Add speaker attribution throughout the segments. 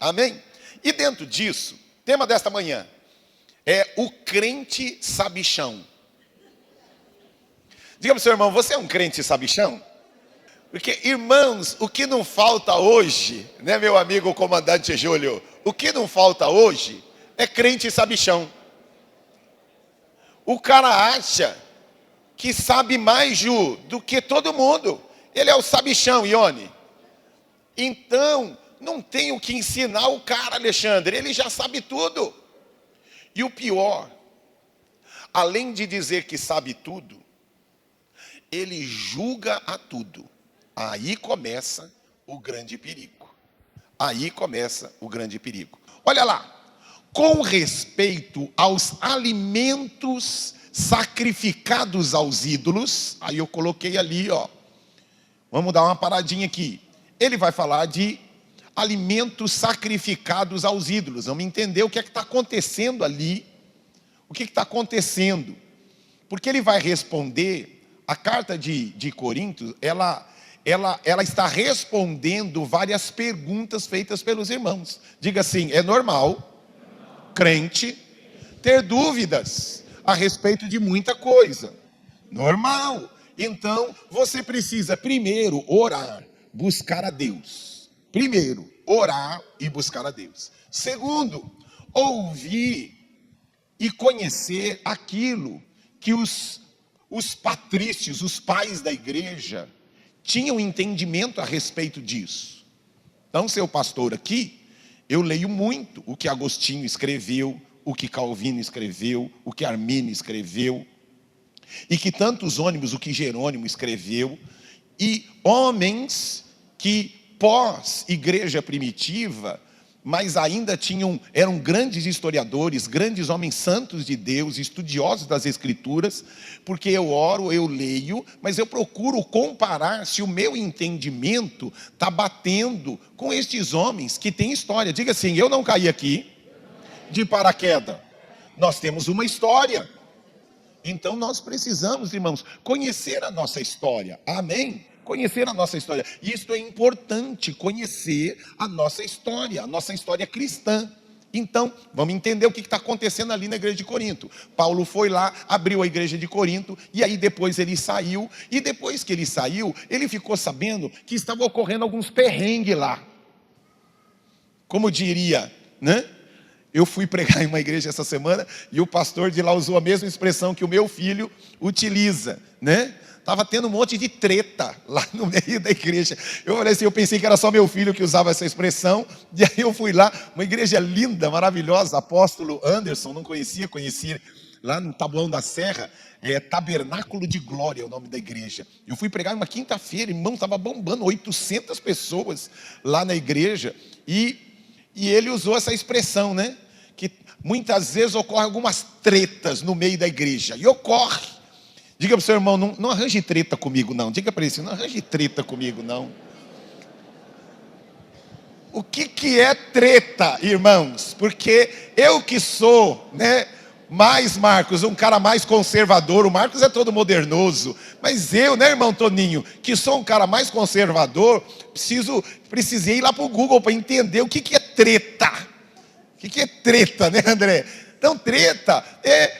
Speaker 1: Amém? E dentro disso, tema desta manhã é o crente sabichão. Diga para o seu irmão, você é um crente sabichão? Porque, irmãos, o que não falta hoje, né, meu amigo comandante Júlio? O que não falta hoje é crente sabichão. O cara acha que sabe mais, Ju, do que todo mundo. Ele é o sabichão, Ione. Então, não tem o que ensinar o cara, Alexandre. Ele já sabe tudo. E o pior, além de dizer que sabe tudo, ele julga a tudo. Aí começa o grande perigo. Aí começa o grande perigo. Olha lá. Com respeito aos alimentos sacrificados aos ídolos, aí eu coloquei ali, ó. Vamos dar uma paradinha aqui. Ele vai falar de alimentos sacrificados aos ídolos. Vamos entender o que é que está acontecendo ali. O que está acontecendo? Porque ele vai responder, a carta de Coríntios, ela está respondendo várias perguntas feitas pelos irmãos. Diga assim, é normal crente ter dúvidas a respeito de muita coisa. Normal. Então, você precisa primeiro orar, buscar a Deus. Primeiro, orar e buscar a Deus. Segundo, ouvir e conhecer aquilo que os patrícios, os pais da igreja, tinham entendimento a respeito disso. Então, seu pastor aqui, eu leio muito o que Agostinho escreveu, o que Calvino escreveu, o que Armínio escreveu, e que tantos ônibus, o que Jerônimo escreveu, e homens que pós-igreja primitiva, mas ainda eram grandes historiadores, grandes homens santos de Deus, estudiosos das Escrituras, porque eu oro, eu leio, mas eu procuro comparar se o meu entendimento está batendo com estes homens que têm história. Diga assim, eu não caí aqui de paraquedas, nós temos uma história. Então nós precisamos, irmãos, conhecer a nossa história, amém? Conhecer a nossa história. Isto é importante, conhecer a nossa história cristã. Então, vamos entender o que está acontecendo ali na igreja de Corinto. Paulo foi lá, abriu a igreja de Corinto, e aí depois ele saiu, e depois que ele saiu, ele ficou sabendo que estava ocorrendo alguns perrengues lá. Como diria, né? Eu fui pregar em uma igreja essa semana, e o pastor de lá usou a mesma expressão que o meu filho utiliza, né? Estava tendo um monte de treta lá no meio da igreja. Eu falei assim, eu pensei que era só meu filho que usava essa expressão. E aí eu fui lá, uma igreja linda, maravilhosa, apóstolo Anderson, não conhecia, conheci lá no Taboão da Serra, Tabernáculo de Glória é o nome da igreja. Eu fui pregar uma quinta-feira, irmão, estava bombando, 800 pessoas lá na igreja. E ele usou essa expressão, né? Que muitas vezes ocorrem algumas tretas no meio da igreja. E ocorre. Diga para o seu irmão, não arranje treta comigo não. Diga para ele assim, não arranje treta comigo não. O que é treta, irmãos? Porque eu que sou, né, mais Marcos, um cara mais conservador. O Marcos é todo modernoso. Mas eu, né, irmão Toninho, que sou um cara mais conservador, precisei ir lá para o Google para entender o que é treta. O que é treta, né, André? Então, treta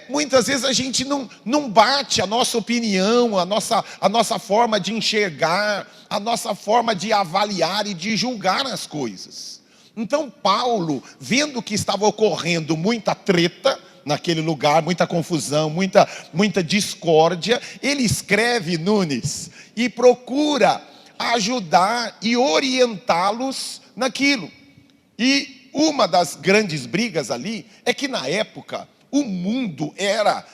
Speaker 1: muitas vezes a gente não bate a nossa opinião, a nossa forma de enxergar, a nossa forma de avaliar e de julgar as coisas. Então, Paulo, vendo que estava ocorrendo muita treta naquele lugar, muita confusão, muita discórdia, ele escreve, Nunes, e procura ajudar e orientá-los naquilo. E uma das grandes brigas ali é que na época o mundo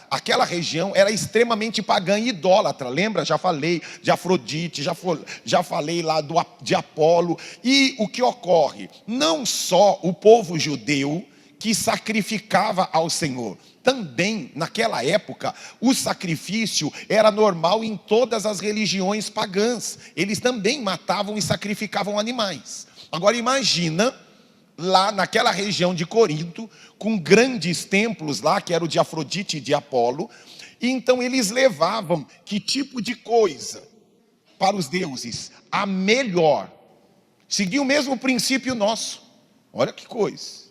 Speaker 1: aquela região era extremamente pagã e idólatra. Lembra? Já falei de Afrodite, já falei lá de Apolo. E o que ocorre? Não só o povo judeu que sacrificava ao Senhor. Também, naquela época, o sacrifício era normal em todas as religiões pagãs. Eles também matavam e sacrificavam animais. Agora imagina lá naquela região de Corinto, com grandes templos lá, que era o de Afrodite e de Apolo, e então eles levavam que tipo de coisa para os deuses? A melhor. Seguia o mesmo princípio nosso. Olha que coisa.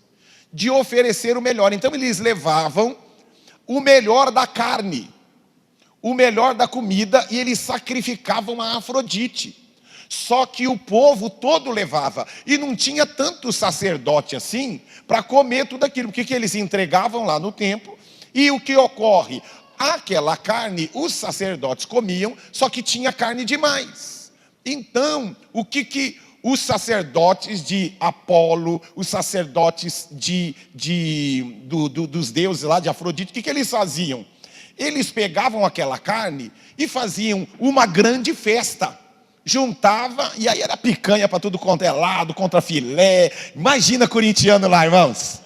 Speaker 1: De oferecer o melhor. Então eles levavam o melhor da carne, o melhor da comida, e eles sacrificavam a Afrodite. Só que o povo todo levava, e não tinha tanto sacerdote assim para comer tudo aquilo. O que eles entregavam lá no templo? E o que ocorre? Aquela carne os sacerdotes comiam, só que tinha carne demais. Então, o que os sacerdotes de Apolo, os sacerdotes dos deuses lá de Afrodite, o que eles faziam? Eles pegavam aquela carne e faziam uma grande festa. Juntava, e aí era picanha para tudo quanto é lado, contra filé. Imagina corintiano lá, irmãos.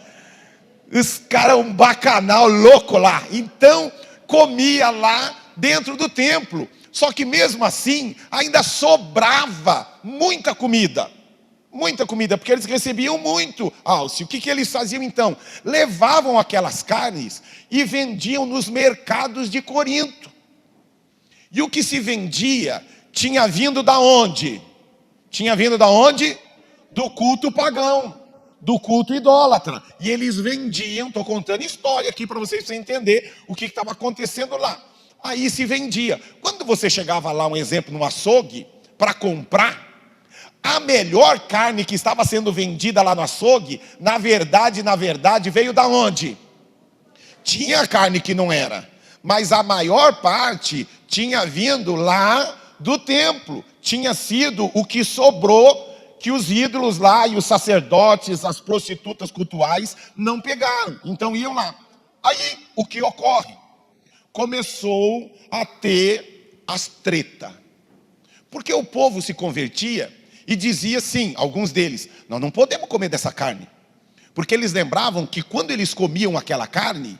Speaker 1: Os caras, um bacanal louco lá. Então, comia lá dentro do templo. Só que mesmo assim, ainda sobrava muita comida. Muita comida, porque eles recebiam muito. Alce, o que eles faziam então? Levavam aquelas carnes e vendiam nos mercados de Corinto. E o que se vendia tinha vindo da onde? Tinha vindo da onde? Do culto pagão, do culto idólatra. E eles vendiam, estou contando história aqui para vocês entenderem o que estava acontecendo lá. Aí se vendia. Quando você chegava lá, um exemplo, no açougue, para comprar, a melhor carne que estava sendo vendida lá no açougue, na verdade, veio da onde? Tinha carne que não era, mas a maior parte tinha vindo lá do templo. Tinha sido o que sobrou, que os ídolos lá e os sacerdotes, as prostitutas cultuais não pegaram. Então iam lá. Aí o que ocorre? Começou a ter as tretas. Porque o povo se convertia e dizia assim, alguns deles, nós não podemos comer dessa carne. Porque eles lembravam que quando eles comiam aquela carne,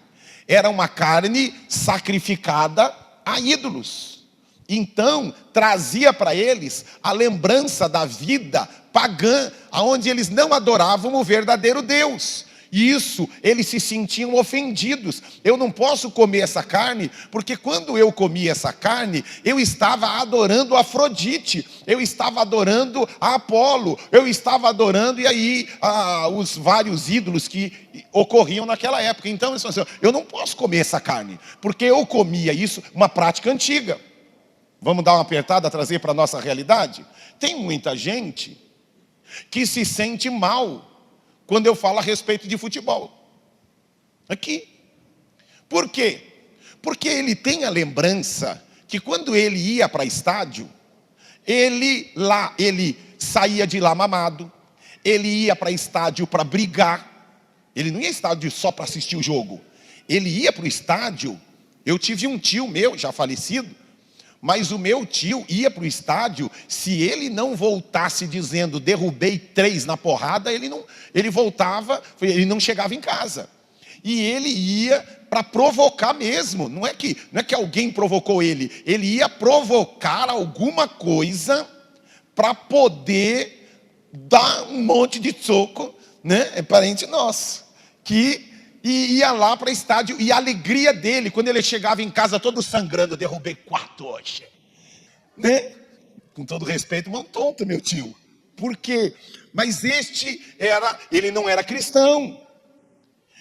Speaker 1: era uma carne sacrificada a ídolos. Então, trazia para eles a lembrança da vida pagã, onde eles não adoravam o verdadeiro Deus. E isso, eles se sentiam ofendidos. Eu não posso comer essa carne, porque quando eu comia essa carne, eu estava adorando a Afrodite, eu estava adorando a Apolo, eu estava adorando, e aí, os vários ídolos que ocorriam naquela época. Então, eles falaram assim, eu não posso comer essa carne, porque eu comia isso, uma prática antiga. Vamos dar uma apertada, trazer para a nossa realidade? Tem muita gente que se sente mal quando eu falo a respeito de futebol. Aqui. Por quê? Porque ele tem a lembrança que quando ele ia para estádio, ele saía de lá mamado, ele ia para estádio para brigar. Ele não ia estádio só para assistir o jogo. Ele ia para o estádio. Eu tive um tio meu, já falecido, mas o meu tio ia para o estádio, se ele não voltasse dizendo, derrubei 3 na porrada, ele voltava, ele não chegava em casa. E ele ia para provocar mesmo, não é que alguém provocou ele ia provocar alguma coisa para poder dar um monte de soco, né? É parente nosso, que ia lá para o estádio, e a alegria dele, quando ele chegava em casa todo sangrando, derrubei 4 hoje, né? Com todo respeito, mão tonta, meu tio. Por quê? Mas ele não era cristão.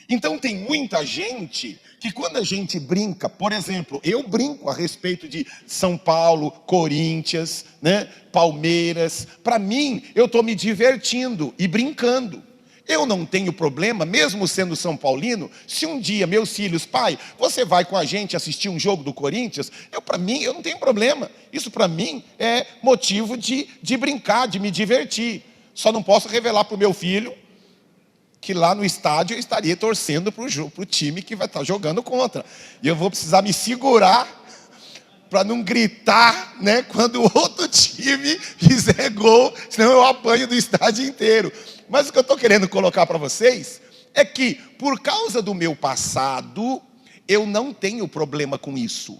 Speaker 1: Então tem muita gente que quando a gente brinca, por exemplo, eu brinco a respeito de São Paulo, Corinthians, né? Palmeiras, para mim, eu estou me divertindo e brincando. Eu não tenho problema, mesmo sendo São Paulino, se um dia meus filhos, pai, você vai com a gente assistir um jogo do Corinthians? Para mim, eu não tenho problema. Isso para mim é motivo de brincar, de me divertir. Só não posso revelar para o meu filho que lá no estádio eu estaria torcendo para o time que vai estar jogando contra. E eu vou precisar me segurar para não gritar, né, quando o outro time fizer gol, senão eu apanho do estádio inteiro. Mas o que eu estou querendo colocar para vocês é que, por causa do meu passado, eu não tenho problema com isso.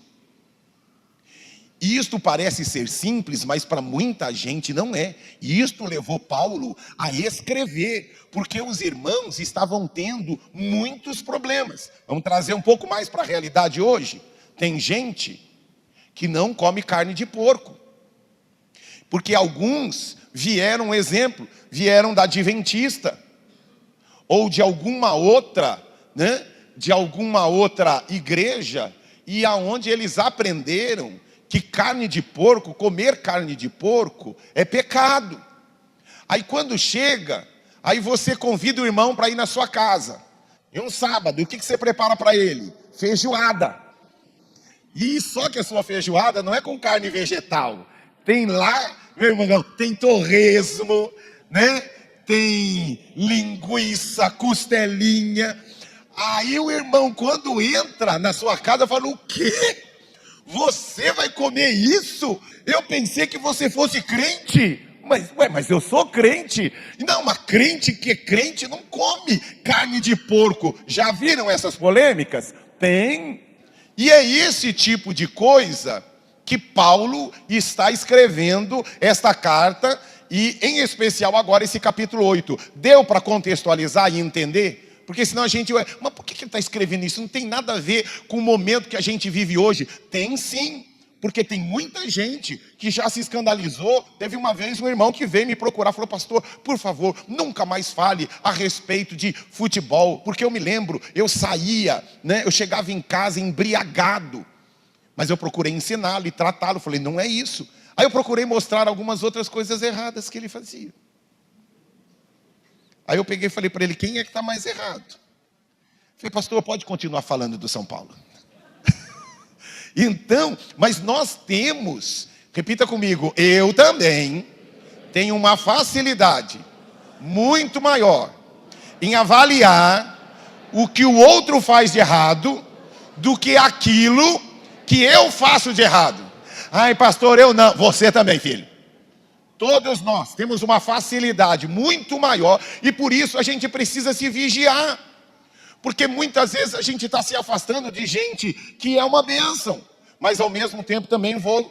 Speaker 1: Isto parece ser simples, mas para muita gente não é. E isto levou Paulo a escrever, porque os irmãos estavam tendo muitos problemas. Vamos trazer um pouco mais para a realidade hoje. Tem gente que não come carne de porco, porque alguns vieram da adventista, ou de alguma outra, né? De alguma outra igreja, e aonde eles aprenderam que carne de porco, comer carne de porco é pecado. Aí quando chega, aí você convida o irmão para ir na sua casa. E um sábado, o que você prepara para ele? Feijoada. E só que a sua feijoada não é com carne vegetal. Tem lá, meu irmão, tem torresmo, né? Tem linguiça, costelinha. Aí o irmão, quando entra na sua casa, fala: o quê? Você vai comer isso? Eu pensei que você fosse crente. Mas eu sou crente. Não, mas crente que é crente não come carne de porco. Já viram essas polêmicas? Tem. E é esse tipo de coisa que Paulo está escrevendo esta carta, e em especial agora esse capítulo 8. Deu para contextualizar e entender? Porque senão a gente... Mas por que ele está escrevendo isso? Não tem nada a ver com o momento que a gente vive hoje. Tem sim. Porque tem muita gente que já se escandalizou. Teve uma vez um irmão que veio me procurar, falou: pastor, por favor, nunca mais fale a respeito de futebol. Porque eu me lembro, eu saía, né, eu chegava em casa embriagado. Mas eu procurei ensiná-lo e tratá-lo. Falei: não é isso. Aí eu procurei mostrar algumas outras coisas erradas que ele fazia. Aí eu peguei e falei para ele: quem é que está mais errado? Falei: pastor, pode continuar falando do São Paulo. Então, mas nós temos, repita comigo, eu também tenho uma facilidade muito maior em avaliar o que o outro faz de errado do que aquilo que eu faço de errado. Ai, pastor, eu não. Você também, filho. Todos nós temos uma facilidade muito maior, e por isso a gente precisa se vigiar. Porque muitas vezes a gente está se afastando de gente que é uma bênção. Mas ao mesmo tempo também vou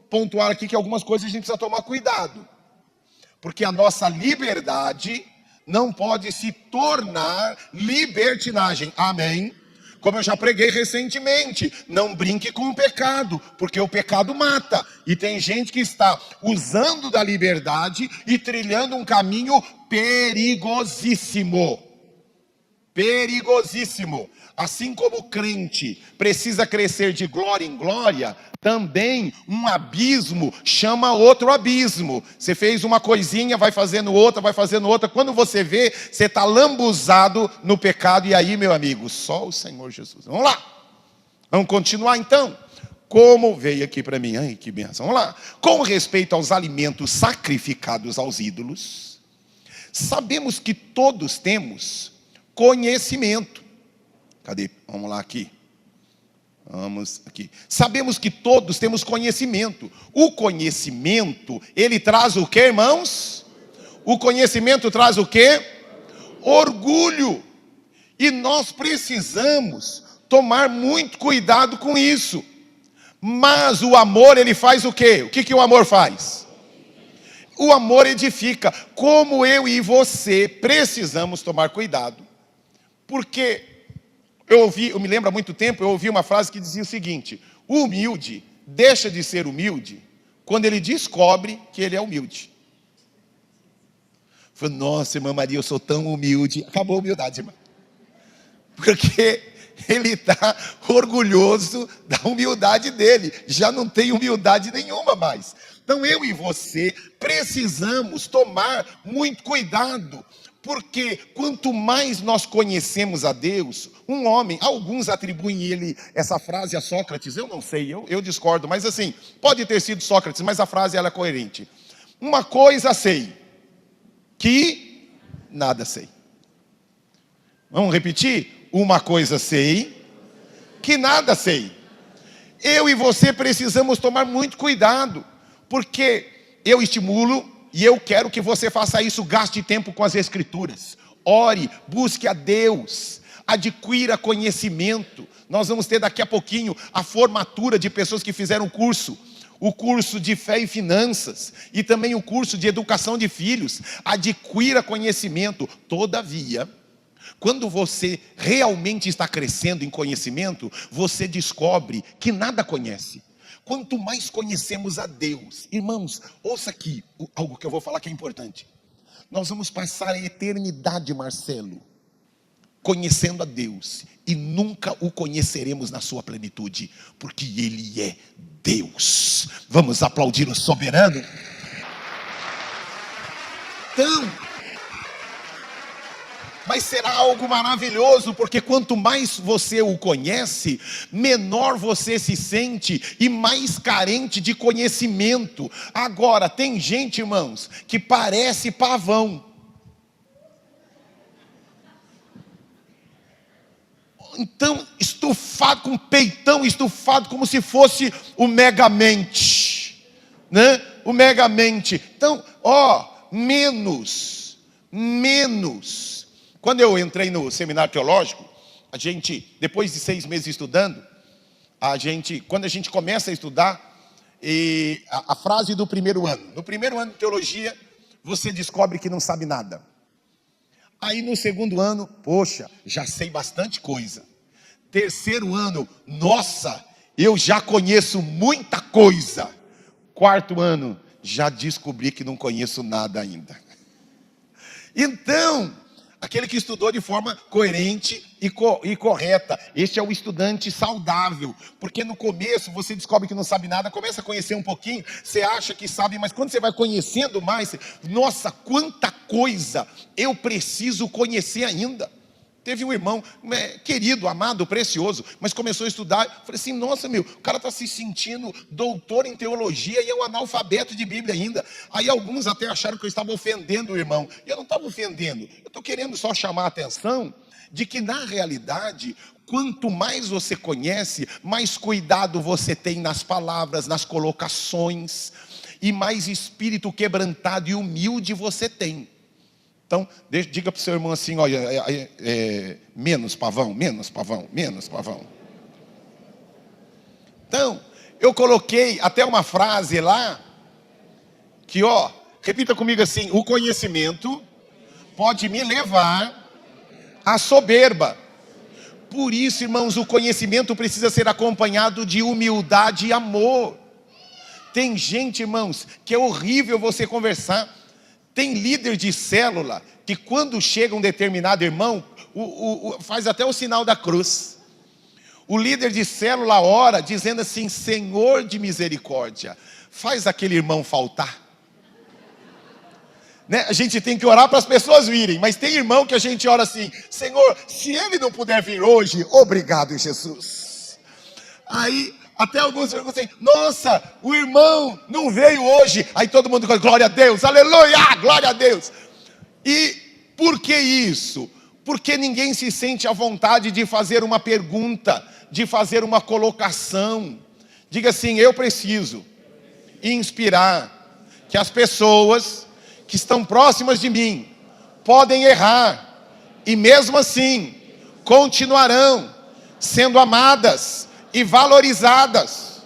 Speaker 1: pontuar aqui que algumas coisas a gente precisa tomar cuidado. Porque a nossa liberdade não pode se tornar libertinagem. Amém? Como eu já preguei recentemente, não brinque com o pecado, porque o pecado mata. E tem gente que está usando da liberdade e trilhando um caminho perigosíssimo. Perigosíssimo. Assim como o crente precisa crescer de glória em glória, também um abismo chama outro abismo. Você fez uma coisinha, vai fazendo outra, vai fazendo outra. Quando você vê, você está lambuzado no pecado. E aí, meu amigo, só o Senhor Jesus. Vamos lá. Vamos continuar então. Como veio aqui para mim, ai que benção. Vamos lá. Com respeito aos alimentos sacrificados aos ídolos, sabemos que todos temos conhecimento. Cadê? Vamos lá aqui. Vamos aqui. Sabemos que todos temos conhecimento. O conhecimento, ele traz o que, irmãos? O conhecimento traz o que? Orgulho. E nós precisamos tomar muito cuidado com isso. Mas o amor, ele faz o quê? O que o amor faz? O amor edifica. Como eu e você precisamos tomar cuidado. Porque eu me lembro há muito tempo, eu ouvi uma frase que dizia o seguinte: o humilde deixa de ser humilde quando ele descobre que ele é humilde. Eu falei: nossa, irmã Maria, eu sou tão humilde. Acabou a humildade, irmã. Porque ele está orgulhoso da humildade dele. Já não tem humildade nenhuma mais. Então eu e você precisamos tomar muito cuidado. Porque quanto mais nós conhecemos a Deus, um homem, alguns atribuem essa frase a Sócrates, eu não sei, eu discordo, mas assim, pode ter sido Sócrates, mas a frase ela é coerente. Uma coisa sei, que nada sei. Vamos repetir? Uma coisa sei, que nada sei. Eu e você precisamos tomar muito cuidado, porque eu estimulo, e eu quero que você faça isso, gaste tempo com as Escrituras. Ore, busque a Deus, adquira conhecimento. Nós vamos ter daqui a pouquinho a formatura de pessoas que fizeram o curso de fé e finanças, e também o curso de educação de filhos. Adquira conhecimento. Todavia, quando você realmente está crescendo em conhecimento, você descobre que nada conhece. Quanto mais conhecemos a Deus, irmãos, ouça aqui algo que eu vou falar que é importante. Nós vamos passar a eternidade, Marcelo, conhecendo a Deus, e nunca o conheceremos na sua plenitude, porque Ele é Deus. Vamos aplaudir o soberano? Então, mas será algo maravilhoso, porque quanto mais você o conhece, menor você se sente e mais carente de conhecimento. Agora, tem gente, irmãos, que parece pavão. Então, estufado, com peitão estufado, como se fosse o Megamente, né? O Megamente. Então, menos. Quando eu entrei no seminário teológico, a gente, depois de 6 meses estudando, quando a gente começa a estudar, a frase do primeiro ano. No primeiro ano de teologia, você descobre que não sabe nada. Aí no segundo ano, poxa, já sei bastante coisa. Terceiro ano, nossa, eu já conheço muita coisa. Quarto ano, já descobri que não conheço nada ainda. Então, aquele que estudou de forma coerente e correta, este é o estudante saudável, porque no começo você descobre que não sabe nada, começa a conhecer um pouquinho, você acha que sabe, mas quando você vai conhecendo mais, nossa, quanta coisa eu preciso conhecer ainda. Teve um irmão, querido, amado, precioso, mas começou a estudar. Falei assim, nossa, o cara está se sentindo doutor em teologia e é um analfabeto de Bíblia ainda. Aí alguns até acharam que eu estava ofendendo o irmão. E eu não estava ofendendo, eu estou querendo só chamar a atenção de que na realidade, quanto mais você conhece, mais cuidado você tem nas palavras, nas colocações, e mais espírito quebrantado e humilde você tem. Então, diga para o seu irmão assim, olha, menos pavão. Então, eu coloquei até uma frase lá, que repita comigo assim, o conhecimento pode me levar à soberba. Por isso, irmãos, o conhecimento precisa ser acompanhado de humildade e amor. Tem gente, irmãos, que é horrível você conversar. Tem líder de célula que quando chega um determinado irmão, faz até o sinal da cruz. O líder de célula ora dizendo assim, Senhor de misericórdia, faz aquele irmão faltar. Né? A gente tem que orar para as pessoas virem, mas tem irmão que a gente ora assim, Senhor, se ele não puder vir hoje, obrigado Jesus. Aí até alguns perguntam assim, nossa, o irmão não veio hoje. Aí todo mundo diz, glória a Deus, aleluia, glória a Deus. E por que isso? Porque ninguém se sente à vontade de fazer uma pergunta, de fazer uma colocação. Diga assim, eu preciso inspirar que as pessoas que estão próximas de mim podem errar, e mesmo assim continuarão sendo amadas e valorizadas.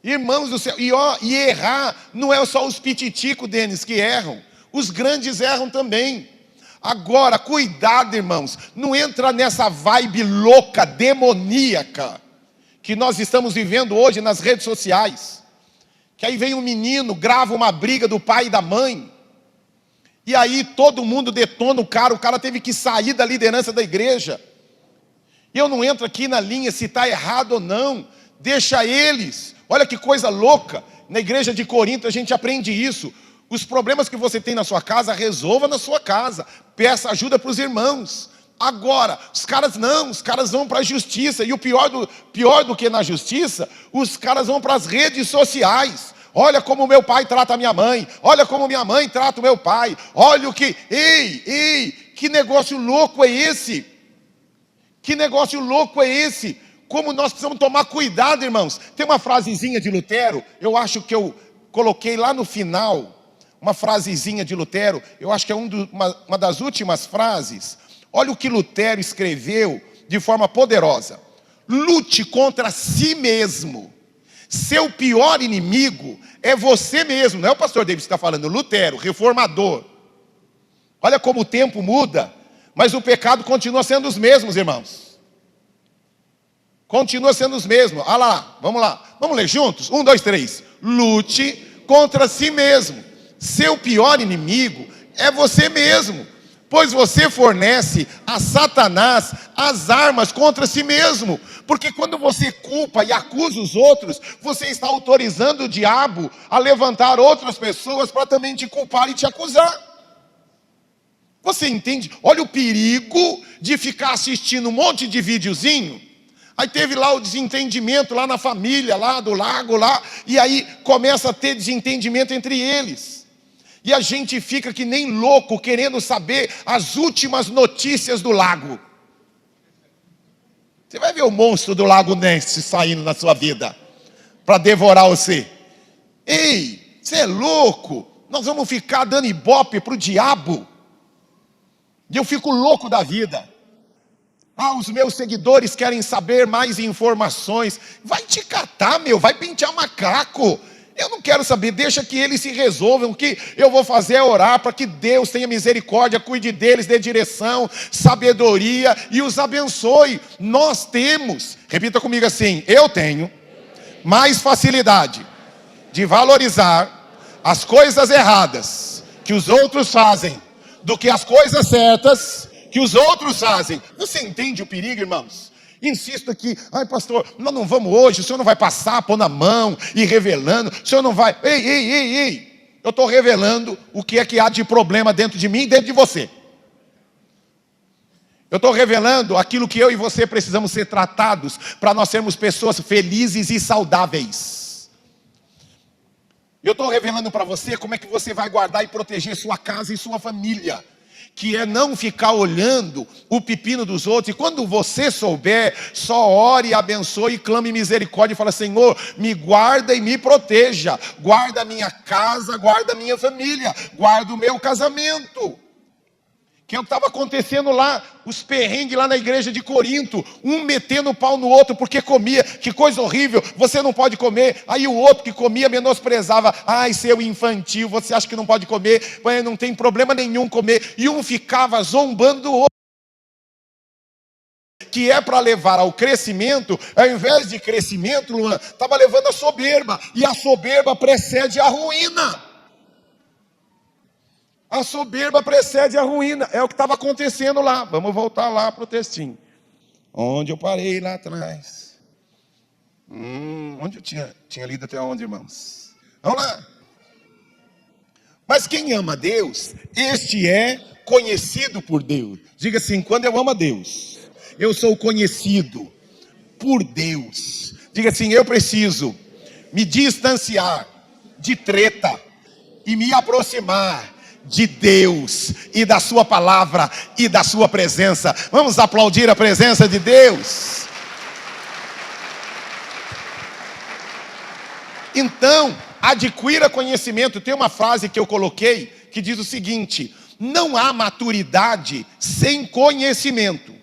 Speaker 1: Irmãos do céu, e errar não é só os pititicos, Denis, que erram, os grandes erram também. Agora, cuidado, irmãos, não entra nessa vibe louca, demoníaca que nós estamos vivendo hoje nas redes sociais, que aí vem um menino, grava uma briga do pai e da mãe, e aí todo mundo detona o cara teve que sair da liderança da igreja. E eu não entro aqui na linha se está errado ou não, deixa eles. Olha que coisa louca, na igreja de Corinto a gente aprende isso. Os problemas que você tem na sua casa, resolva na sua casa, peça ajuda para os irmãos. Agora, os caras vão para a justiça, e o pior do que na justiça, os caras vão para as redes sociais. Olha como meu pai trata a minha mãe, olha como minha mãe trata o meu pai, olha o que, que negócio louco é esse? Que negócio louco é esse? Como nós precisamos tomar cuidado, irmãos. Tem uma frasezinha de Lutero, eu acho que eu coloquei lá no final, uma frasezinha de Lutero, eu acho que é uma das últimas frases. Olha o que Lutero escreveu de forma poderosa. Lute contra si mesmo. Seu pior inimigo é você mesmo. Não é o pastor David que está falando, Lutero, reformador. Olha como o tempo muda, mas o pecado continua sendo os mesmos, irmãos. Continua sendo os mesmos. Ah lá, vamos lá. Vamos ler juntos? 1, 2, 3. Lute contra si mesmo. Seu pior inimigo é você mesmo. pois você fornece a Satanás as armas contra si mesmo. Porque quando você culpa e acusa os outros, você está autorizando o diabo a levantar outras pessoas para também te culpar e te acusar. Você entende? Olha o perigo de ficar assistindo um monte de videozinho. Aí teve lá o desentendimento lá na família, lá do lago, lá. E aí começa a ter desentendimento entre eles. E a gente fica que nem louco querendo saber as últimas notícias do lago. Você vai ver o monstro do lago Ness saindo na sua vida para devorar você. Ei, você é louco? Nós vamos ficar dando ibope para o diabo. E eu fico louco da vida. Os meus seguidores querem saber mais informações. Vai te catar, meu, vai pentear macaco. Eu não quero saber, deixa que eles se resolvam. O que eu vou fazer é orar para que Deus tenha misericórdia, cuide deles, dê direção, sabedoria e os abençoe. Nós temos, repita comigo assim, eu tenho mais facilidade de valorizar as coisas erradas que os outros fazem do que as coisas certas que os outros fazem. Você entende o perigo, irmãos? Insisto aqui, pastor, nós não vamos hoje, o senhor não vai passar, pôr na mão e revelando, o senhor não vai, ei, eu estou revelando o que é que há de problema dentro de mim e dentro de você. Eu estou revelando aquilo que eu e você precisamos ser tratados para nós sermos pessoas felizes e saudáveis. Eu estou revelando para você como é que você vai guardar e proteger sua casa e sua família, que é não ficar olhando o pepino dos outros. E quando você souber, só ore, abençoe e clame misericórdia e fala: Senhor, me guarda e me proteja, guarda a minha casa, guarda a minha família, guarda o meu casamento. Que é o que estava acontecendo lá, os perrengues lá na igreja de Corinto, um metendo o pau no outro porque comia, que coisa horrível, você não pode comer. Aí o outro que comia menosprezava: seu infantil, você acha que não pode comer? Não tem problema nenhum comer. E um ficava zombando do outro, que é para levar ao crescimento. Ao invés de crescimento, Luan, estava levando a soberba, e a soberba precede a ruína. A soberba precede a ruína. É o que estava acontecendo lá. Vamos voltar lá para o textinho. Onde eu parei lá atrás. Onde eu tinha lido até onde, irmãos? Vamos lá. Mas quem ama Deus, este é conhecido por Deus. Diga assim: quando eu amo a Deus, eu sou conhecido por Deus. Diga assim: eu preciso me distanciar de treta e me aproximar de Deus e da sua palavra e da sua presença. Vamos aplaudir a presença de Deus. Então, adquira conhecimento. Tem uma frase que eu coloquei que diz o seguinte: não há maturidade sem conhecimento.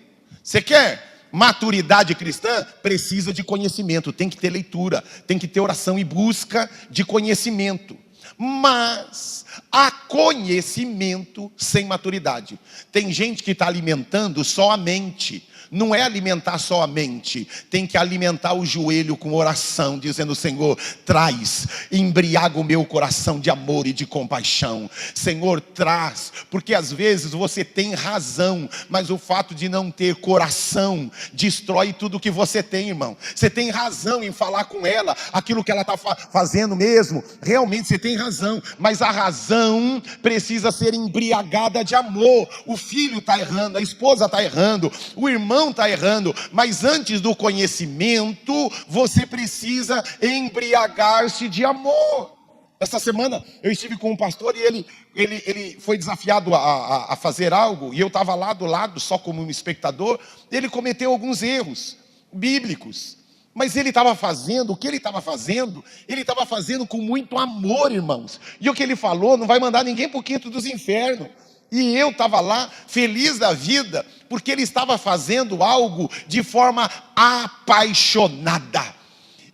Speaker 1: Você quer maturidade cristã? Precisa de conhecimento, tem que ter leitura, tem que ter oração e busca de conhecimento. Mas há conhecimento sem maturidade. Tem gente que está alimentando só a mente. Não é alimentar só a mente, tem que alimentar o joelho com oração, dizendo: Senhor, traz, embriaga o meu coração de amor e de compaixão. Senhor, traz, porque às vezes você tem razão, mas o fato de não ter coração destrói tudo que você tem, irmão. Você tem razão em falar com ela aquilo que ela está fazendo mesmo, realmente você tem razão, mas a razão precisa ser embriagada de amor. O filho está errando, a esposa está errando, o irmão está errando, mas antes do conhecimento, você precisa embriagar-se de amor. Essa semana eu estive com um pastor e ele foi desafiado a fazer algo, e eu estava lá do lado, só como um espectador. Ele cometeu alguns erros bíblicos, mas ele estava fazendo, o que ele estava fazendo com muito amor, irmãos. E o que ele falou não vai mandar ninguém para o quinto dos infernos. E eu estava lá, feliz da vida, porque ele estava fazendo algo de forma apaixonada.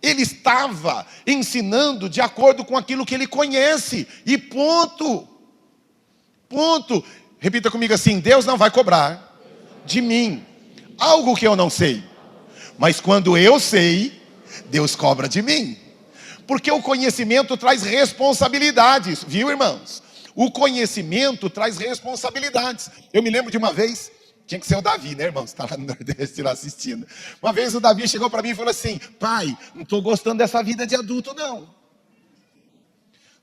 Speaker 1: Ele estava ensinando de acordo com aquilo que ele conhece. E ponto. Ponto. Repita comigo assim: Deus não vai cobrar de mim algo que eu não sei. Mas quando eu sei, Deus cobra de mim. Porque o conhecimento traz responsabilidades, viu, irmãos? O conhecimento traz responsabilidades. Eu me lembro de uma vez, tinha que ser o Davi, né, irmão? Você está lá no Nordeste lá assistindo. Uma vez o Davi chegou para mim e falou assim: pai, não estou gostando dessa vida de adulto, não.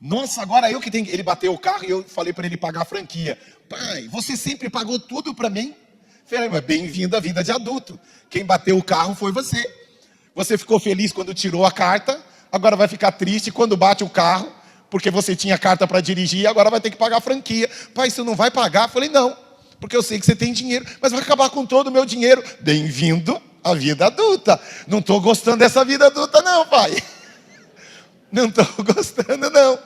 Speaker 1: Nossa, agora eu que tenho. Ele bateu o carro e eu falei para ele pagar a franquia. Pai, você sempre pagou tudo para mim? Falei, mas bem-vindo à vida de adulto. Quem bateu o carro foi você. Você ficou feliz quando tirou a carta, agora vai ficar triste quando bate o carro, porque você tinha carta para dirigir, agora vai ter que pagar a franquia. Pai, você não vai pagar? Eu falei, não, porque eu sei que você tem dinheiro, mas vai acabar com todo o meu dinheiro. Bem-vindo à vida adulta. Não estou gostando dessa vida adulta não, pai. Não estou gostando não.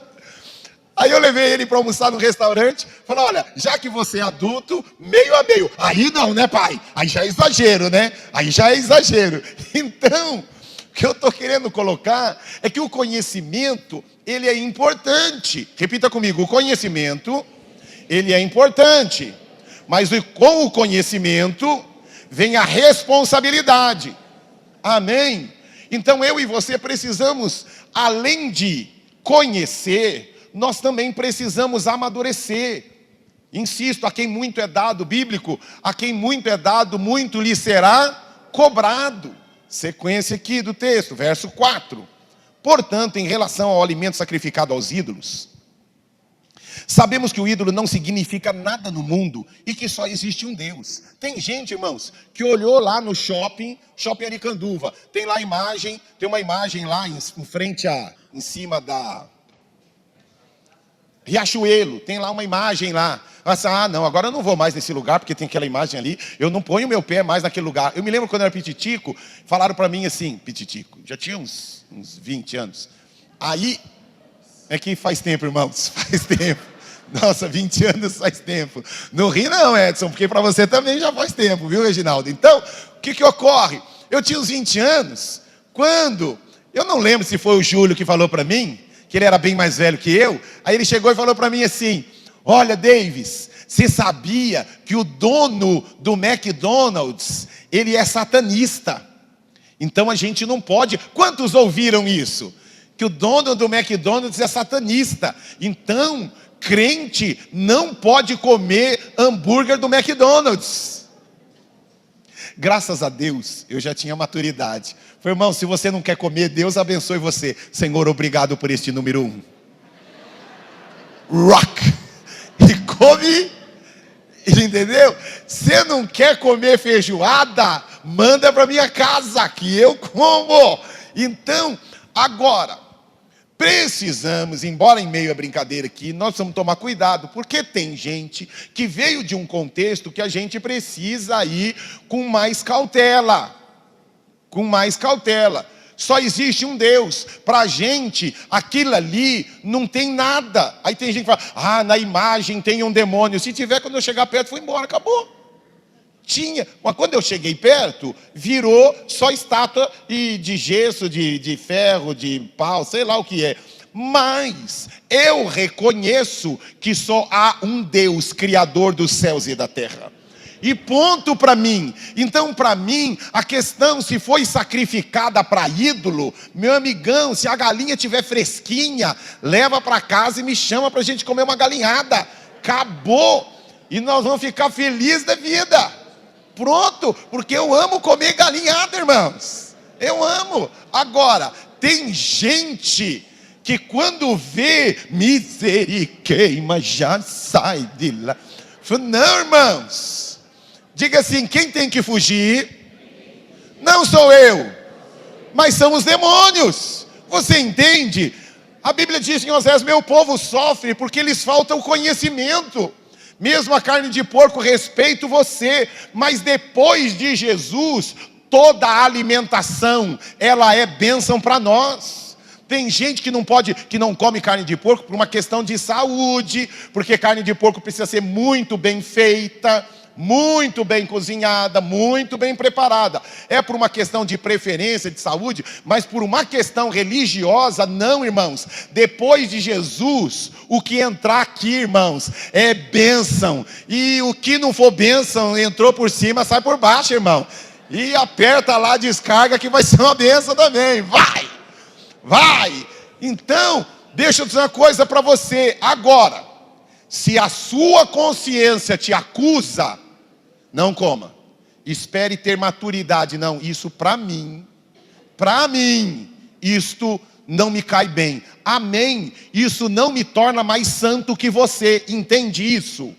Speaker 1: Aí eu levei ele para almoçar no restaurante, falei, olha, já que você é adulto, meio a meio. Aí não, né, pai? Aí já é exagero, né? Aí já é exagero. Então, o que eu estou querendo colocar é que o conhecimento, ele é importante. Repita comigo, o conhecimento, ele é importante. Mas com o conhecimento, vem a responsabilidade. Amém? Então eu e você precisamos, além de conhecer, nós também precisamos amadurecer. Insisto, a quem muito é dado, bíblico, a quem muito é dado, muito lhe será cobrado. Sequência aqui do texto, verso 4. Portanto, em relação ao alimento sacrificado aos ídolos, sabemos que o ídolo não significa nada no mundo e que só existe um Deus. Tem gente, irmãos, que olhou lá no shopping Aricanduva, tem lá a imagem, tem uma imagem lá em frente em cima da Riachuelo, tem lá uma imagem lá. Ah, não, agora eu não vou mais nesse lugar, porque tem aquela imagem ali, eu não ponho meu pé mais naquele lugar. Eu me lembro quando eu era pititico, falaram para mim assim, pititico, já tinha uns 20 anos. Aí, é que faz tempo, irmãos, faz tempo. Nossa, 20 anos faz tempo. Não ri não, Edson, porque para você também já faz tempo, viu, Reginaldo? Então, o que ocorre? Eu tinha uns 20 anos, quando, eu não lembro se foi o Júlio que falou para mim, que ele era bem mais velho que eu, aí ele chegou e falou para mim assim, olha, Davis, você sabia que o dono do McDonald's, ele é satanista? Então a gente não pode, quantos ouviram isso? Que o dono do McDonald's é satanista, então crente não pode comer hambúrguer do McDonald's. Graças a Deus, eu já tinha maturidade. Falei, irmão, se você não quer comer, Deus abençoe você. Senhor, obrigado por este número 1. Rock. E come, entendeu? Você não quer comer feijoada? Manda para minha casa, que eu como. Então, agora, precisamos, embora em meio à brincadeira aqui, nós precisamos tomar cuidado, porque tem gente que veio de um contexto que a gente precisa ir com mais cautela. Com mais cautela. Só existe um Deus. Para a gente, aquilo ali não tem nada. Aí tem gente que fala, na imagem tem um demônio. Se tiver, quando eu chegar perto, foi embora, acabou. Tinha, mas quando eu cheguei perto, virou só estátua de gesso, de ferro, de pau, sei lá o que é. Mas eu reconheço que só há um Deus, Criador dos céus e da terra. E ponto para mim. Então para mim, a questão se foi sacrificada para ídolo, meu amigão, se a galinha estiver fresquinha, leva para casa e me chama para a gente comer uma galinhada. Acabou. E nós vamos ficar felizes da vida. Pronto, porque eu amo comer galinhada, irmãos. Eu amo. Agora, tem gente que quando vê misericórdia já sai de lá. Não, irmãos. Diga assim, quem tem que fugir? Não sou eu, mas são os demônios. Você entende? A Bíblia diz em Osés, meu povo sofre porque lhes falta o conhecimento. Mesmo a carne de porco, respeito você, mas depois de Jesus, toda a alimentação, ela é bênção para nós. Tem gente que não come carne de porco por uma questão de saúde, porque carne de porco precisa ser muito bem feita, muito bem cozinhada, muito bem preparada. É por uma questão de preferência, de saúde, mas por uma questão religiosa, não, irmãos. Depois de Jesus, o que entrar aqui, irmãos, é bênção. E o que não for bênção, entrou por cima, sai por baixo, irmão. E aperta lá a descarga que vai ser uma bênção também. Vai! Então, deixa eu dizer uma coisa para você. Agora, Se a sua consciência te acusa, não coma. Espere ter maturidade. Não, isso para mim, isto não me cai bem. Amém? Isso não me torna mais santo que você. Entende isso?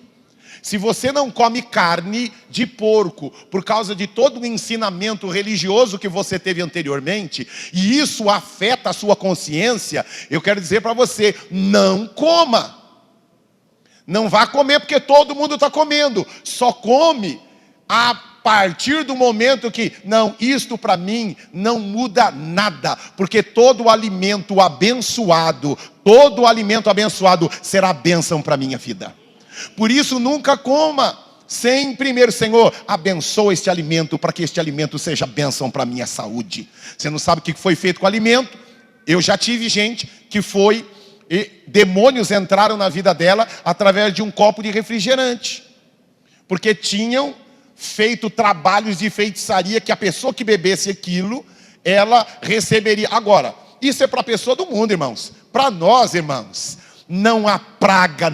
Speaker 1: Se você não come carne de porco por causa de todo o ensinamento religioso que você teve anteriormente, e isso afeta a sua consciência, eu quero dizer para você, não coma. Não vá comer porque todo mundo está comendo. Só come a partir do momento que, não, isto para mim não muda nada. Porque todo alimento abençoado será bênção para a minha vida. Por isso nunca coma sem primeiro, Senhor, abençoa este alimento para que este alimento seja bênção para a minha saúde. Você não sabe o que foi feito com o alimento? Eu já tive gente que foi, e demônios entraram na vida dela através de um copo de refrigerante. Porque tinham feito trabalhos de feitiçaria que a pessoa que bebesse aquilo, ela receberia. Agora, isso é para a pessoa do mundo, irmãos. Para nós, irmãos, não há praga,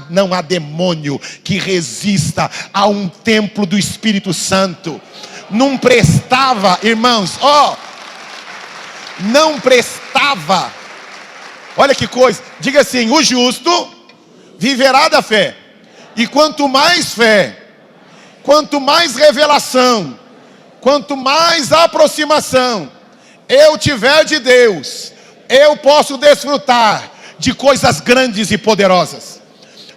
Speaker 1: não há demônio que resista a um templo do Espírito Santo. Não prestava, irmãos, não prestava. Olha que coisa, diga assim, o justo viverá da fé. E quanto mais fé, quanto mais revelação, quanto mais aproximação eu tiver de Deus, eu posso desfrutar de coisas grandes e poderosas.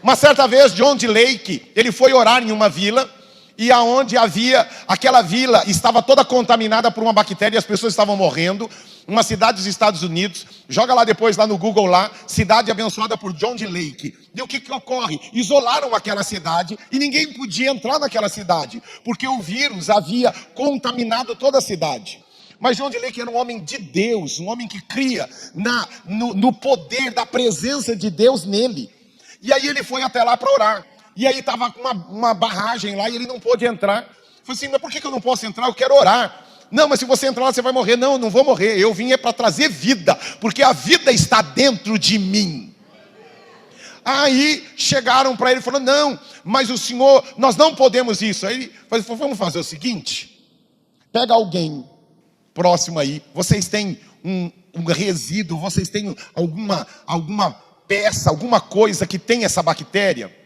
Speaker 1: Uma certa vez, John D. Lake, ele foi orar em uma vila, e aonde aquela vila estava toda contaminada por uma bactéria, e as pessoas estavam morrendo. Uma cidade dos Estados Unidos, joga lá depois lá no Google lá, cidade abençoada por John D. Lake. E o que ocorre? Isolaram aquela cidade e ninguém podia entrar naquela cidade, porque o vírus havia contaminado toda a cidade. Mas John D. Lake era um homem de Deus, um homem que cria no poder da presença de Deus nele. E aí ele foi até lá para orar. E aí estava uma barragem lá e ele não pôde entrar. Falei assim, mas por que eu não posso entrar? Eu quero orar. Não, mas se você entrar lá você vai morrer. Não, eu não vou morrer. Eu vim para trazer vida, porque a vida está dentro de mim. Aí chegaram para ele e falaram, não, mas o senhor, nós não podemos isso. Aí ele falou, vamos fazer o seguinte, pega alguém próximo aí, vocês têm um resíduo, vocês têm alguma peça, alguma coisa que tem essa bactéria.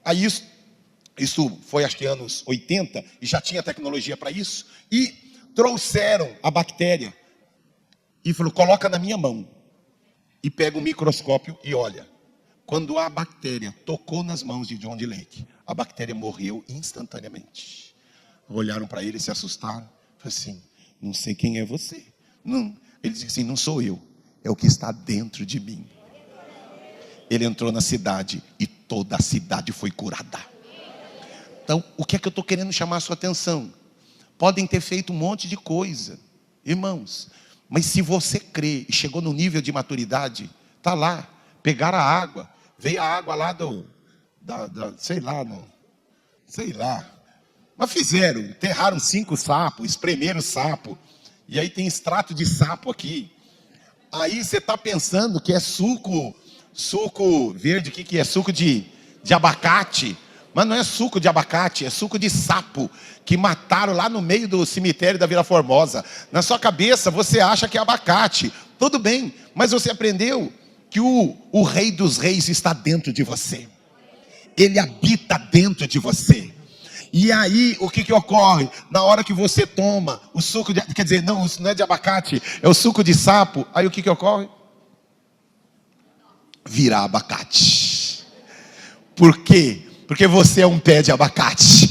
Speaker 1: Aí isso foi acho que anos 80, e já tinha tecnologia para isso, e trouxeram a bactéria, e falou, coloca na minha mão, e pega o microscópio e olha. Quando a bactéria tocou nas mãos de John D. Lake, a bactéria morreu instantaneamente. Olharam para ele e se assustaram, falaram assim, não sei quem é você. Não. Ele disse assim, não sou eu, é o que está dentro de mim. Ele entrou na cidade e toda a cidade foi curada. Então, o que é que eu estou querendo chamar a sua atenção? Podem ter feito um monte de coisa, irmãos, mas se você crê e chegou no nível de maturidade, está lá, pegaram a água, veio a água lá sei lá, mas fizeram, enterraram 5 sapos, espremeram o sapo, e aí tem extrato de sapo aqui. Aí você está pensando que é suco verde, o que é? Suco de abacate. Mas não é suco de abacate, é suco de sapo, que mataram lá no meio do cemitério da Vila Formosa. Na sua cabeça você acha que é abacate. Tudo bem, mas você aprendeu que o Rei dos Reis está dentro de você. Ele habita dentro de você. E aí, o que ocorre? Na hora que você toma o suco de... Quer dizer, não, isso não é de abacate, é o suco de sapo. Aí o que ocorre? Vira abacate. Por quê? Porque você é um pé de abacate.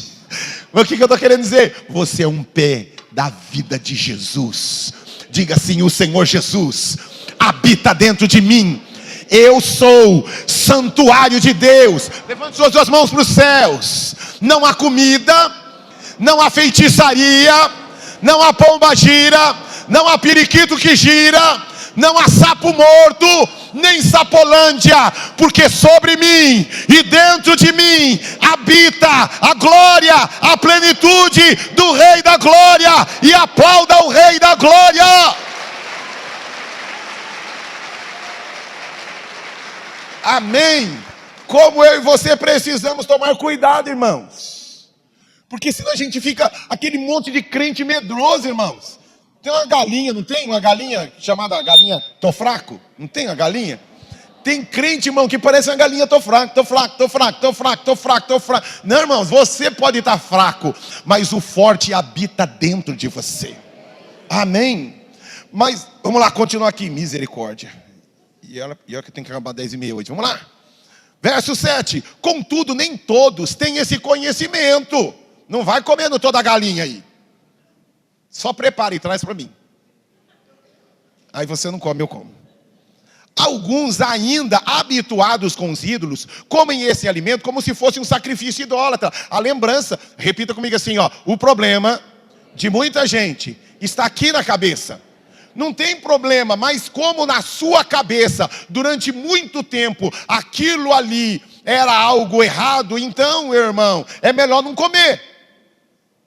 Speaker 1: Mas o que eu estou querendo dizer? Você é um pé da vida de Jesus. Diga assim, o Senhor Jesus habita dentro de mim. Eu sou santuário de Deus. Levante suas 2 mãos para os céus. Não há comida, não há feitiçaria, não há pomba gira, não há periquito que gira, não há sapo morto, nem sapolândia, porque sobre mim e dentro de mim habita a glória, a plenitude do Rei da Glória. E aplauda o Rei da Glória. Amém. Como eu e você precisamos tomar cuidado, irmãos. Porque senão a gente fica aquele monte de crente medroso, irmãos. Tem uma galinha, não tem? Uma galinha chamada galinha tô fraco? Não tem uma galinha? Tem crente, irmão, que parece uma galinha, tô fraco, tô fraco, tô fraco, tô fraco, tô fraco, tô fraco. Não, irmãos, você pode estar fraco, mas o forte habita dentro de você. Amém? Mas, vamos lá, continuar aqui, misericórdia. E olha que tem que acabar 10h30 hoje, vamos lá. Verso 7, contudo nem todos têm esse conhecimento. Não vai comendo toda a galinha aí. Só prepare e traz para mim. Aí você não come, eu como. Alguns ainda habituados com os ídolos, comem esse alimento como se fosse um sacrifício idólatra. A lembrança, repita comigo assim, ó. O problema de muita gente está aqui na cabeça. Não tem problema, mas como na sua cabeça, durante muito tempo, aquilo ali era algo errado, então, irmão, é melhor não comer.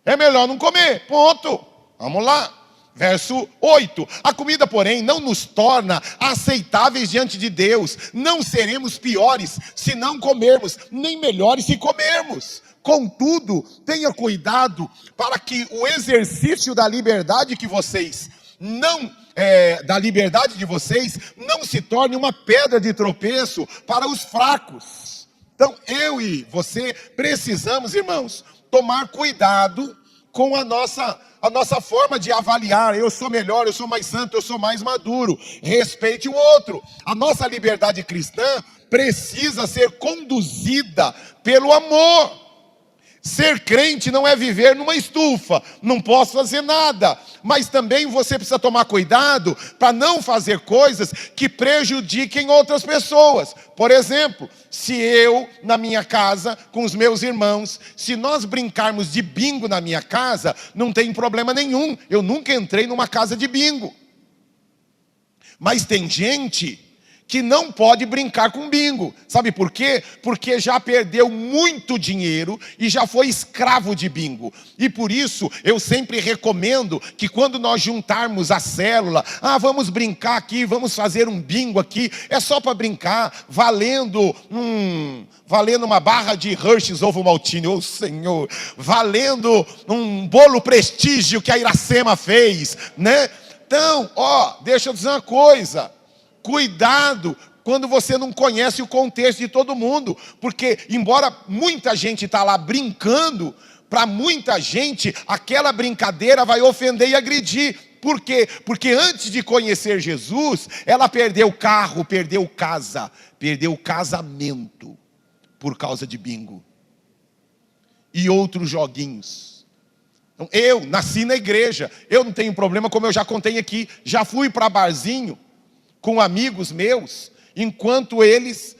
Speaker 1: É melhor não comer, ponto. Vamos lá. Verso 8, a comida, porém, não nos torna aceitáveis diante de Deus. Não seremos piores se não comermos, nem melhores se comermos. Contudo, tenha cuidado para que o exercício da liberdade que vocês da liberdade de vocês não se torne uma pedra de tropeço para os fracos. Então, eu e você precisamos, irmãos, tomar cuidado com a nossa forma de avaliar. Eu sou melhor, eu sou mais santo, eu sou mais maduro. Respeite o outro. A nossa liberdade cristã precisa ser conduzida pelo amor. Ser crente não é viver numa estufa, não posso fazer nada. Mas também você precisa tomar cuidado para não fazer coisas que prejudiquem outras pessoas. Por exemplo, se eu, na minha casa, com os meus irmãos, se nós brincarmos de bingo na minha casa, não tem problema nenhum. Eu nunca entrei numa casa de bingo. Mas tem gente que não pode brincar com bingo. Sabe por quê? Porque já perdeu muito dinheiro e já foi escravo de bingo. E por isso, eu sempre recomendo que quando nós juntarmos a célula, vamos brincar aqui, vamos fazer um bingo aqui, é só para brincar, valendo uma barra de Hershey's Ovo Maltine, ô Senhor, valendo um bolo Prestígio que a Iracema fez, né? Então, deixa eu dizer uma coisa. Cuidado quando você não conhece o contexto de todo mundo, porque embora muita gente está lá brincando, para muita gente aquela brincadeira vai ofender e agredir. Por quê? Porque antes de conhecer Jesus, ela perdeu carro, perdeu casa, perdeu casamento por causa de bingo e outros joguinhos. Então, eu nasci na igreja, eu não tenho problema, como eu já contei aqui, já fui para barzinho com amigos meus, enquanto eles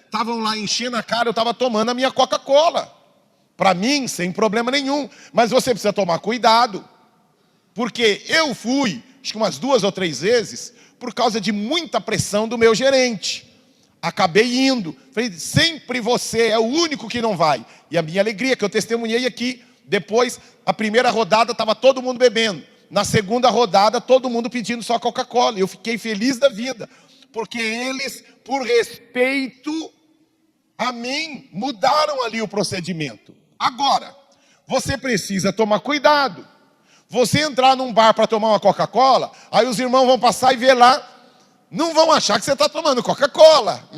Speaker 1: estavam lá enchendo a cara, eu estava tomando a minha Coca-Cola. Para mim, sem problema nenhum. Mas você precisa tomar cuidado. Porque eu fui, acho que umas 2 ou 3 vezes, por causa de muita pressão do meu gerente. Acabei indo. Falei, sempre você é o único que não vai. E a minha alegria, que eu testemunhei aqui. Depois, a primeira rodada, estava todo mundo bebendo. Na segunda rodada, todo mundo pedindo só Coca-Cola. Eu fiquei feliz da vida. Porque eles, por respeito a mim, mudaram ali o procedimento. Agora, você precisa tomar cuidado. Você entrar num bar para tomar uma Coca-Cola, aí os irmãos vão passar e ver lá, não vão achar que você está tomando Coca-Cola.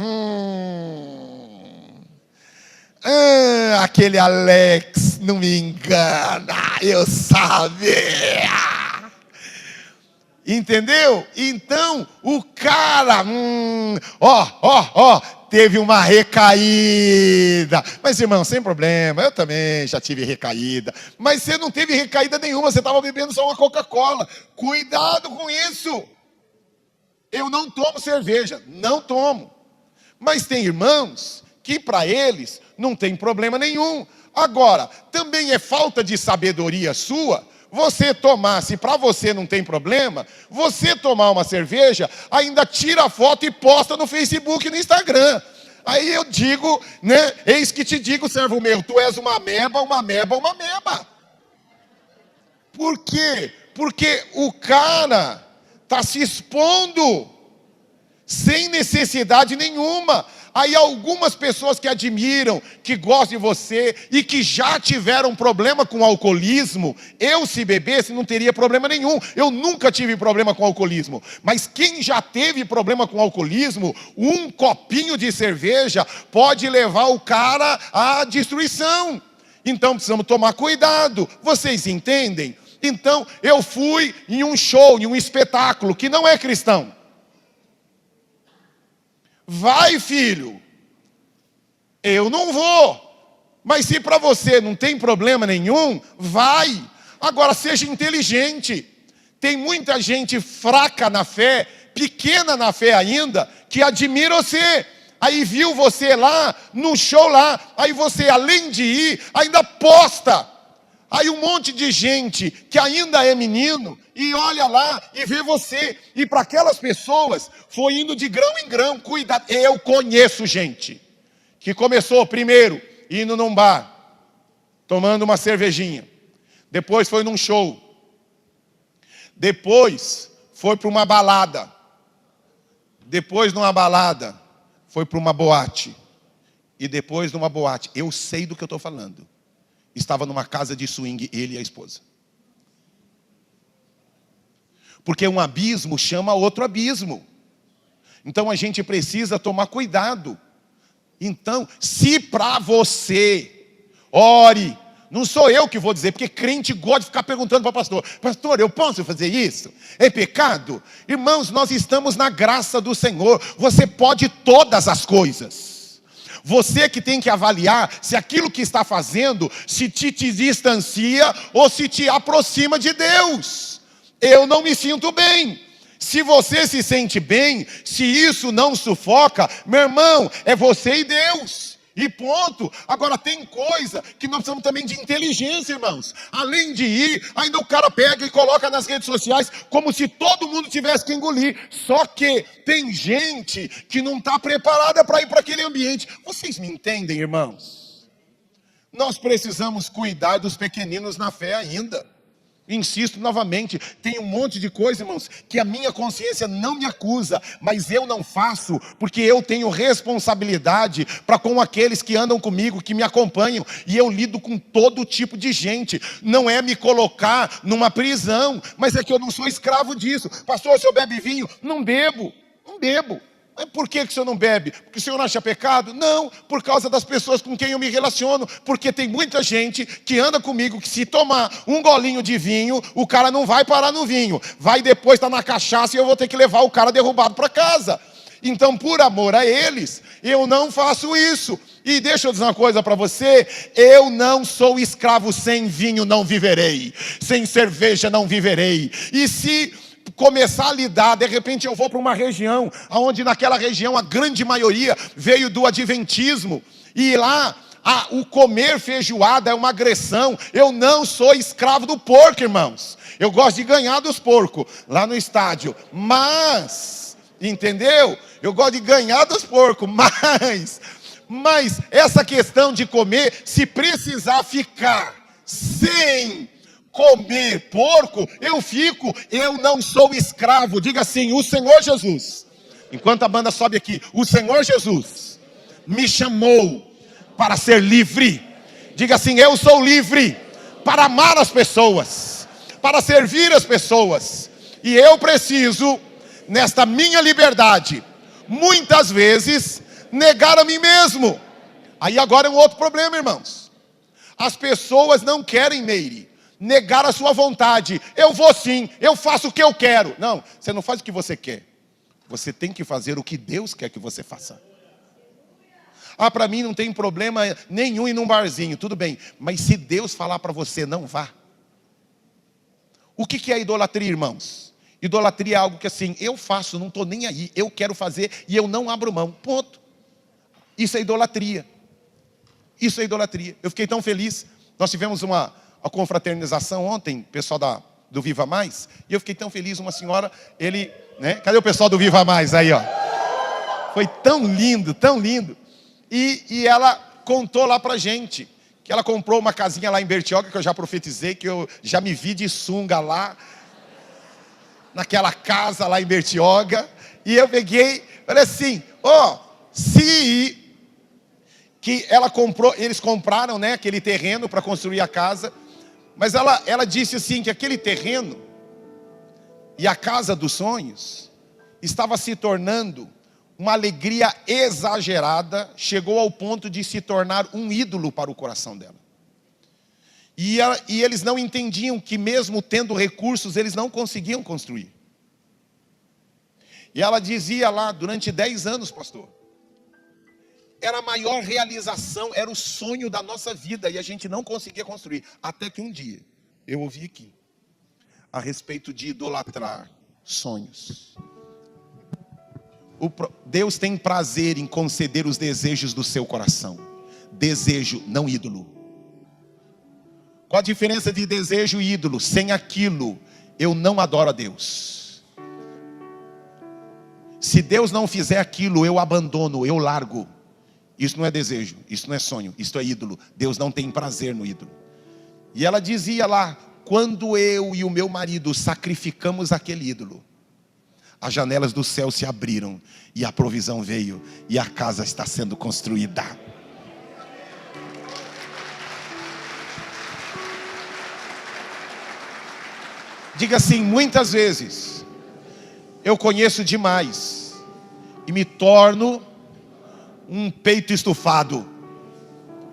Speaker 1: Aquele Alex não me engana, eu sabia. Entendeu? Então, o cara, teve uma recaída. Mas, irmão, sem problema, eu também já tive recaída. Mas você não teve recaída nenhuma, você estava bebendo só uma Coca-Cola. Cuidado com isso. Eu não tomo cerveja, não tomo. Mas tem irmãos que para eles não tem problema nenhum. Agora, também é falta de sabedoria sua você tomar, se para você não tem problema, você tomar uma cerveja, ainda tira a foto e posta no Facebook e no Instagram. Aí eu digo, eis que te digo, servo meu, tu és uma ameba, uma ameba, uma ameba. Por quê? Porque o cara está se expondo sem necessidade nenhuma. Aí algumas pessoas que admiram, que gostam de você e que já tiveram problema com alcoolismo, eu se bebesse não teria problema nenhum. Eu nunca tive problema com alcoolismo. Mas quem já teve problema com alcoolismo, um copinho de cerveja pode levar o cara à destruição. Então precisamos tomar cuidado. Vocês entendem? Então eu fui em um show, em um espetáculo que não é cristão. Vai, filho. Eu não vou. Mas se para você não tem problema nenhum, vai. Agora seja inteligente. Tem muita gente fraca na fé, pequena na fé ainda, que admira você. Aí viu você lá, no show lá, aí você além de ir, ainda posta. Aí um monte de gente que ainda é menino, e olha lá e vê você. E para aquelas pessoas, foi indo de grão em grão. Cuidado. Eu conheço gente que começou primeiro indo num bar, tomando uma cervejinha. Depois foi num show. Depois foi para uma balada. Depois numa balada, foi para uma boate. E depois numa boate. Eu sei do que eu estou falando. Estava numa casa de swing, ele e a esposa. Porque um abismo chama outro abismo. Então a gente precisa tomar cuidado. Então, se para você, ore. Não sou eu que vou dizer, porque crente gosta de ficar perguntando para o pastor. Pastor, eu posso fazer isso? É pecado? Irmãos, nós estamos na graça do Senhor. Você pode todas as coisas. Você que tem que avaliar se aquilo que está fazendo se te distancia ou se te aproxima de Deus. Eu não me sinto bem. Se você se sente bem, se isso não sufoca, meu irmão, é você e Deus. E ponto. Agora tem coisa que nós precisamos também de inteligência, irmãos. Além de ir, ainda o cara pega e coloca nas redes sociais como se todo mundo tivesse que engolir. Só que tem gente que não está preparada para ir para aquele ambiente. Vocês me entendem, irmãos? Nós precisamos cuidar dos pequeninos na fé ainda. Insisto novamente, tem um monte de coisa, irmãos, que a minha consciência não me acusa, mas eu não faço, porque eu tenho responsabilidade para com aqueles que andam comigo, que me acompanham, e eu lido com todo tipo de gente. Não é me colocar numa prisão, mas é que eu não sou escravo disso. Pastor, o senhor bebe vinho? Não bebo, não bebo. Mas por que o senhor não bebe? Porque o senhor acha pecado? Não, por causa das pessoas com quem eu me relaciono. Porque tem muita gente que anda comigo, que se tomar um golinho de vinho, o cara não vai parar no vinho. Vai depois estar na cachaça e eu vou ter que levar o cara derrubado para casa. Então, por amor a eles, eu não faço isso. E deixa eu dizer uma coisa para você, eu não sou escravo. Sem vinho não viverei, sem cerveja não viverei. E se começar a lidar, de repente eu vou para uma região, onde naquela região a grande maioria veio do adventismo, e lá o comer feijoada é uma agressão. Eu não sou escravo do porco, irmãos. Eu gosto de ganhar dos porcos lá no estádio, mas, entendeu? Eu gosto de ganhar dos porcos, mas essa questão de comer, se precisar ficar sem comer porco, eu fico. Eu não sou escravo. Diga assim: o Senhor Jesus, enquanto a banda sobe aqui, o Senhor Jesus me chamou para ser livre. Diga assim: eu sou livre para amar as pessoas, para servir as pessoas. E eu preciso, nesta minha liberdade, muitas vezes negar a mim mesmo. Aí agora é um outro problema, irmãos. As pessoas não querem, Meire, negar a sua vontade. Eu vou sim, eu faço o que eu quero. Não, você não faz o que você quer. Você tem que fazer o que Deus quer que você faça. Ah, para mim não tem problema nenhum ir num barzinho, tudo bem. Mas se Deus falar para você, não vá. O que é idolatria, irmãos? Idolatria é algo que assim, eu faço, não estou nem aí. Eu quero fazer e eu não abro mão, ponto. Isso é idolatria. Isso é idolatria. Eu fiquei tão feliz. Nós tivemos uma confraternização ontem, pessoal do Viva Mais, e eu fiquei tão feliz. Uma senhora, cadê o pessoal do Viva Mais aí, ó? Foi tão lindo, tão lindo. E ela contou lá pra gente que ela comprou uma casinha lá em Bertioga, que eu já profetizei, que eu já me vi de sunga lá, naquela casa lá em Bertioga. E eu peguei, falei assim: que ela comprou, eles compraram, né, aquele terreno para construir a casa, mas ela disse assim, que aquele terreno e a casa dos sonhos estava se tornando uma alegria exagerada, chegou ao ponto de se tornar um ídolo para o coração dela. E eles não entendiam que mesmo tendo recursos, eles não conseguiam construir. E ela dizia lá, durante 10 anos, pastor, era a maior realização, era o sonho da nossa vida, e a gente não conseguia construir. Até que um dia, eu ouvi aqui, a respeito de idolatrar sonhos. Deus tem prazer em conceder os desejos do seu coração. Desejo, não ídolo. Qual a diferença de desejo e ídolo? Sem aquilo, eu não adoro a Deus. Se Deus não fizer aquilo, eu abandono, eu largo. Isso não é desejo, isso não é sonho, isso é ídolo. Deus não tem prazer no ídolo. E ela dizia lá, quando eu e o meu marido sacrificamos aquele ídolo, as janelas do céu se abriram e a provisão veio e a casa está sendo construída. Diga assim, muitas vezes eu conheço demais e me torno um peito estufado,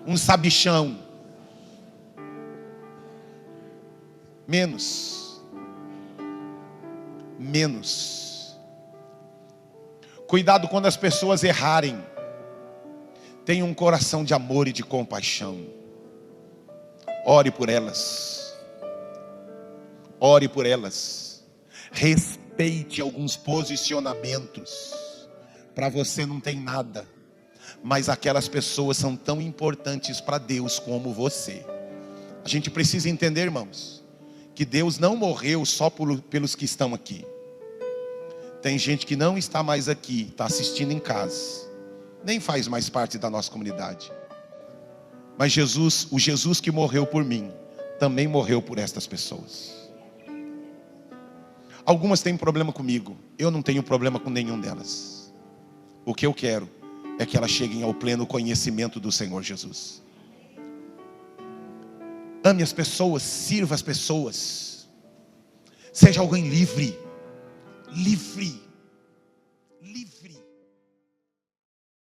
Speaker 1: um sabichão. Menos. Cuidado quando as pessoas errarem. Tenha um coração de amor e de compaixão. Ore por elas. Ore por elas. Respeite alguns posicionamentos. Para você não tem nada. Mas aquelas pessoas são tão importantes para Deus como você. A gente precisa entender, irmãos, que Deus não morreu só pelos que estão aqui. Tem gente que não está mais aqui, está assistindo em casa, nem faz mais parte da nossa comunidade. Mas Jesus, o Jesus que morreu por mim, também morreu por estas pessoas. Algumas têm problema comigo, eu não tenho problema com nenhum delas. O que eu quero é que elas cheguem ao pleno conhecimento do Senhor Jesus. Ame as pessoas, sirva as pessoas. Seja alguém livre. Livre.